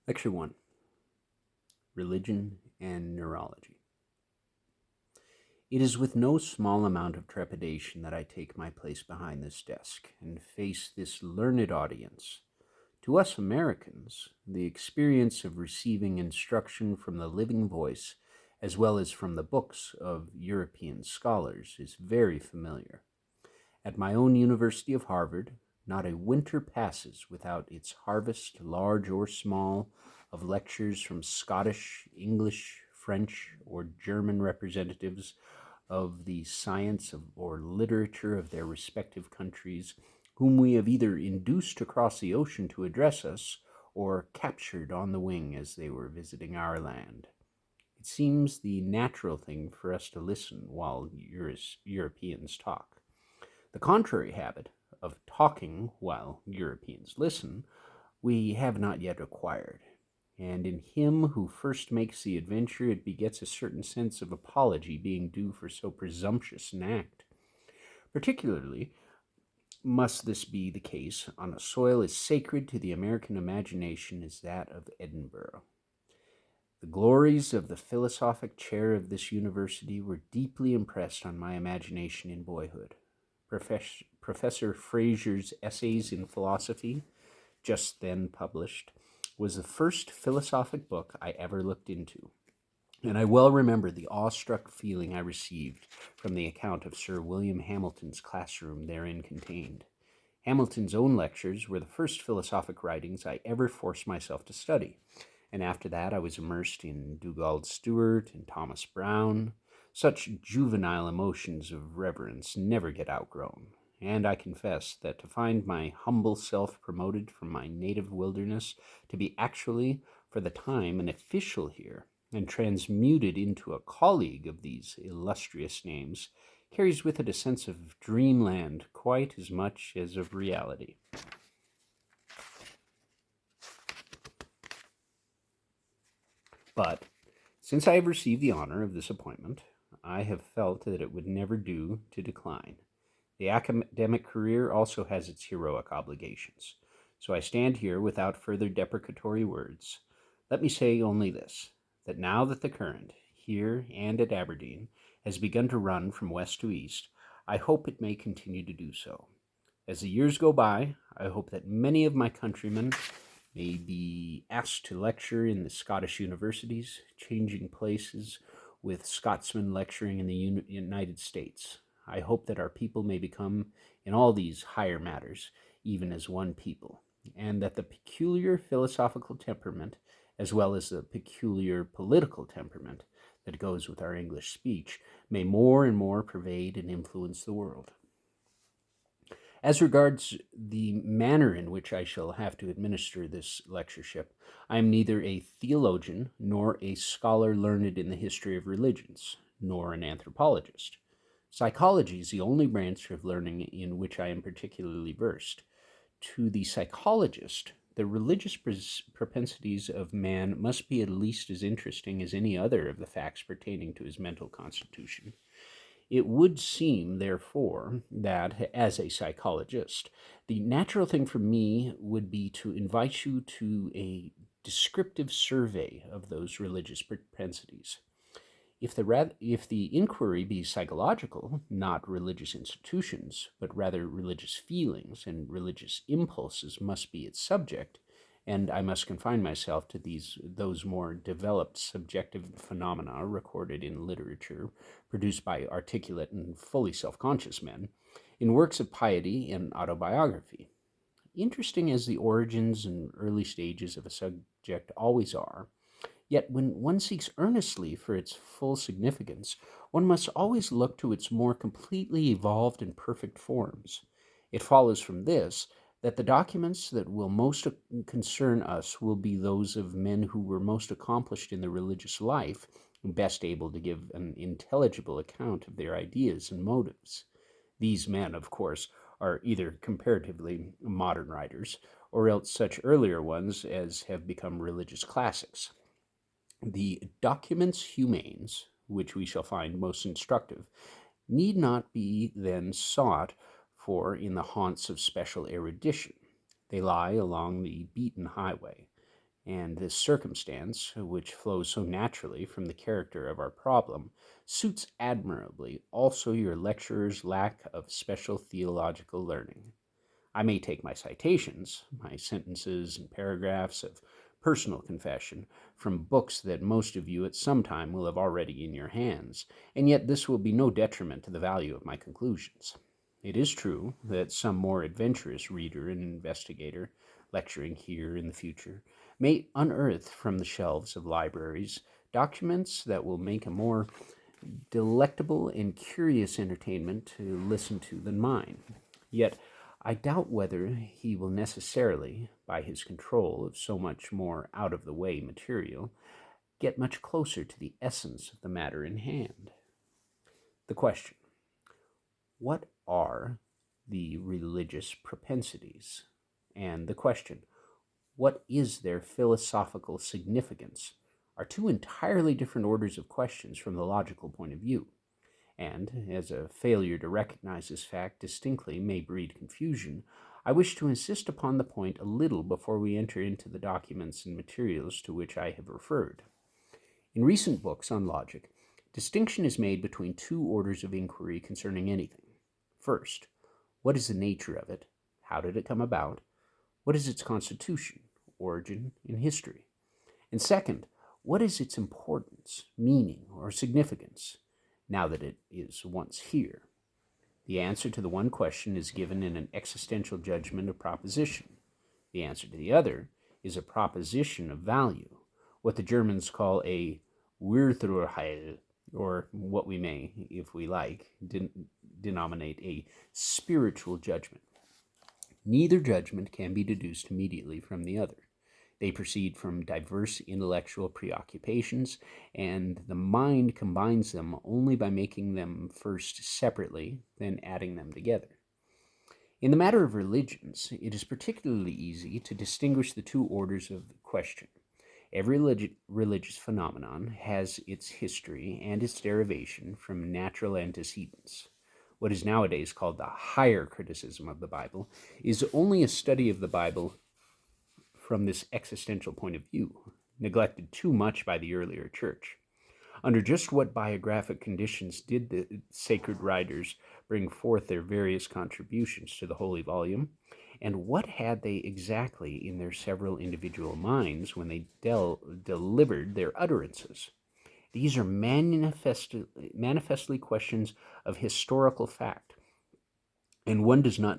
Lecture 1, Religion and Neurology. It is with no small amount of trepidation that I take my place behind this desk and face this learned audience. To us Americans, the experience of receiving instruction from the living voice, as well as from the books of European scholars, is very familiar. At my own University of Harvard, not a winter passes without its harvest, large or small, of lectures from Scottish, English, French, or German representatives of the science or literature of their respective countries, whom we have either induced to cross the ocean to address us, or captured on the wing as they were visiting our land. It seems the natural thing for us to listen while Europeans talk. The contrary habit of talking while Europeans listen we have not yet acquired, and in him who first makes the adventure it begets a certain sense of apology being due for so presumptuous an act. Particularly must this be the case on a soil as sacred to the American imagination as that of Edinburgh. The glories of the philosophic chair of this university were deeply impressed on my imagination in boyhood. Professor Fraser's Essays in Philosophy, just then published, was the first philosophic book I ever looked into, and I well remember the awestruck feeling I received from the account of Sir William Hamilton's classroom therein contained. Hamilton's own lectures were the first philosophic writings I ever forced myself to study, and after that I was immersed in Dugald Stewart and Thomas Browne. Such juvenile emotions of reverence never get outgrown, and I confess that to find my humble self promoted from my native wilderness to be actually, for the time, an official here, and transmuted into a colleague of these illustrious names, carries with it a sense of dreamland quite as much as of reality. But since I have received the honor of this appointment, I have felt that it would never do to decline. The academic career also has its heroic obligations, so I stand here without further deprecatory words. Let me say only this, that now that the current, here and at Aberdeen, has begun to run from west to east, I hope it may continue to do so. As the years go by, I hope that many of my countrymen may be asked to lecture in the Scottish universities, changing places with Scotsmen lecturing in the United States. I hope that our people may become, in all these higher matters, even as one people, and that the peculiar philosophical temperament, as well as the peculiar political temperament that goes with our English speech, may more and more pervade and influence the world. As regards the manner in which I shall have to administer this lectureship, I am neither a theologian nor a scholar learned in the history of religions, nor an anthropologist. Psychology is the only branch of learning in which I am particularly versed. To the psychologist, the religious propensities of man must be at least as interesting as any other of the facts pertaining to his mental constitution. It would seem, therefore, that as a psychologist, the natural thing for me would be to invite you to a descriptive survey of those religious propensities. If the inquiry be psychological, not religious institutions, but rather religious feelings and religious impulses must be its subject, and I must confine myself to those more developed subjective phenomena recorded in literature, produced by articulate and fully self-conscious men, in works of piety and autobiography. Interesting as the origins and early stages of a subject always are, yet when one seeks earnestly for its full significance, one must always look to its more completely evolved and perfect forms. It follows from this that the documents that will most concern us will be those of men who were most accomplished in the religious life, and best able to give an intelligible account of their ideas and motives. These men, of course, are either comparatively modern writers, or else such earlier ones as have become religious classics. The documents humains, which we shall find most instructive, need not be then sought for in the haunts of special erudition. They lie along the beaten highway, And this circumstance, which flows so naturally from the character of our problem, suits admirably also your lecturer's lack of special theological learning. I may take my citations, my sentences and paragraphs of personal confession, from books that most of you at some time will have already in your hands, and yet this will be no detriment to the value of my conclusions. It is true that some more adventurous reader and investigator, lecturing here in the future, may unearth from the shelves of libraries documents that will make a more delectable and curious entertainment to listen to than mine. Yet I doubt whether he will necessarily, by his control of so much more out-of-the-way material, get much closer to the essence of the matter in hand. The question: what are the religious propensities? And the question: what is their philosophical significance? Are two entirely different orders of questions from the logical point of view. And, as a failure to recognize this fact distinctly may breed confusion, I wish to insist upon the point a little before we enter into the documents and materials to which I have referred. In recent books on logic, distinction is made between two orders of inquiry concerning anything. First, what is the nature of it? How did it come about? What is its constitution, origin, and history? And second, what is its importance, meaning, or significance, now that it is once here? The answer to the one question is given in an existential judgment of proposition. The answer to the other is a proposition of value, what the Germans call a Werturteil, or what we may, if we like, denominate a spiritual judgment. Neither judgment can be deduced immediately from the other. They proceed from diverse intellectual preoccupations, and the mind combines them only by making them first separately, then adding them together. In the matter of religions, it is particularly easy to distinguish the two orders of the question. Every religious phenomenon has its history and its derivation from natural antecedents. What is nowadays called the higher criticism of the Bible is only a study of the Bible from this existential point of view, neglected too much by the earlier church. Under just what biographic conditions did the sacred writers bring forth their various contributions to the holy volume, and what had they exactly in their several individual minds when they delivered their utterances? These are manifestly questions of historical fact, and one does not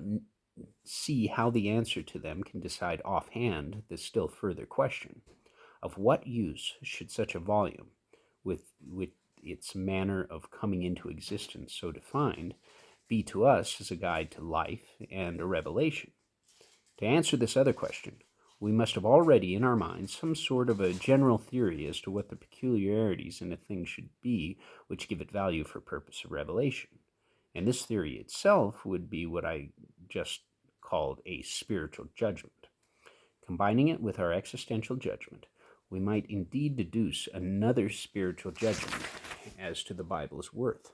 see how the answer to them can decide offhand the still further question: of what use should such a volume, with its manner of coming into existence so defined, be to us as a guide to life and a revelation? To answer this other question, we must have already in our minds some sort of a general theory as to what the peculiarities in a thing should be which give it value for purpose of revelation. And this theory itself would be what I just called a spiritual judgment. Combining it with our existential judgment, we might indeed deduce another spiritual judgment as to the Bible's worth.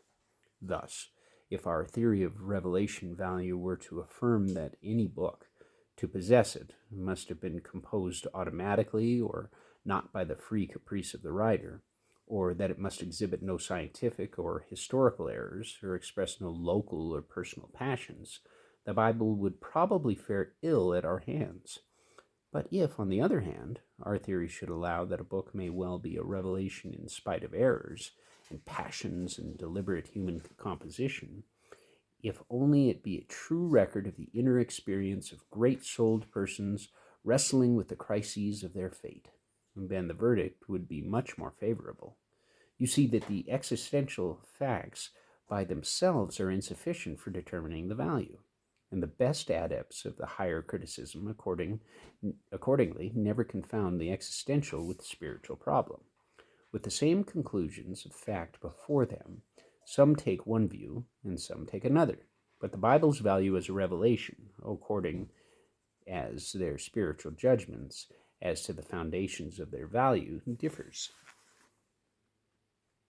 Thus, if our theory of revelation value were to affirm that any book, to possess it, must have been composed automatically or not by the free caprice of the writer, or that it must exhibit no scientific or historical errors or express no local or personal passions, the Bible would probably fare ill at our hands. But if, on the other hand, our theory should allow that a book may well be a revelation in spite of errors and passions and deliberate human composition, if only it be a true record of the inner experience of great-souled persons wrestling with the crises of their fate, then the verdict would be much more favorable. You see that the existential facts by themselves are insufficient for determining the value, and the best adepts of the higher criticism accordingly never confound the existential with the spiritual problem. With the same conclusions of fact before them, some take one view and some take another, but the Bible's value as a revelation, according as their spiritual judgments as to the foundations of their value, differs.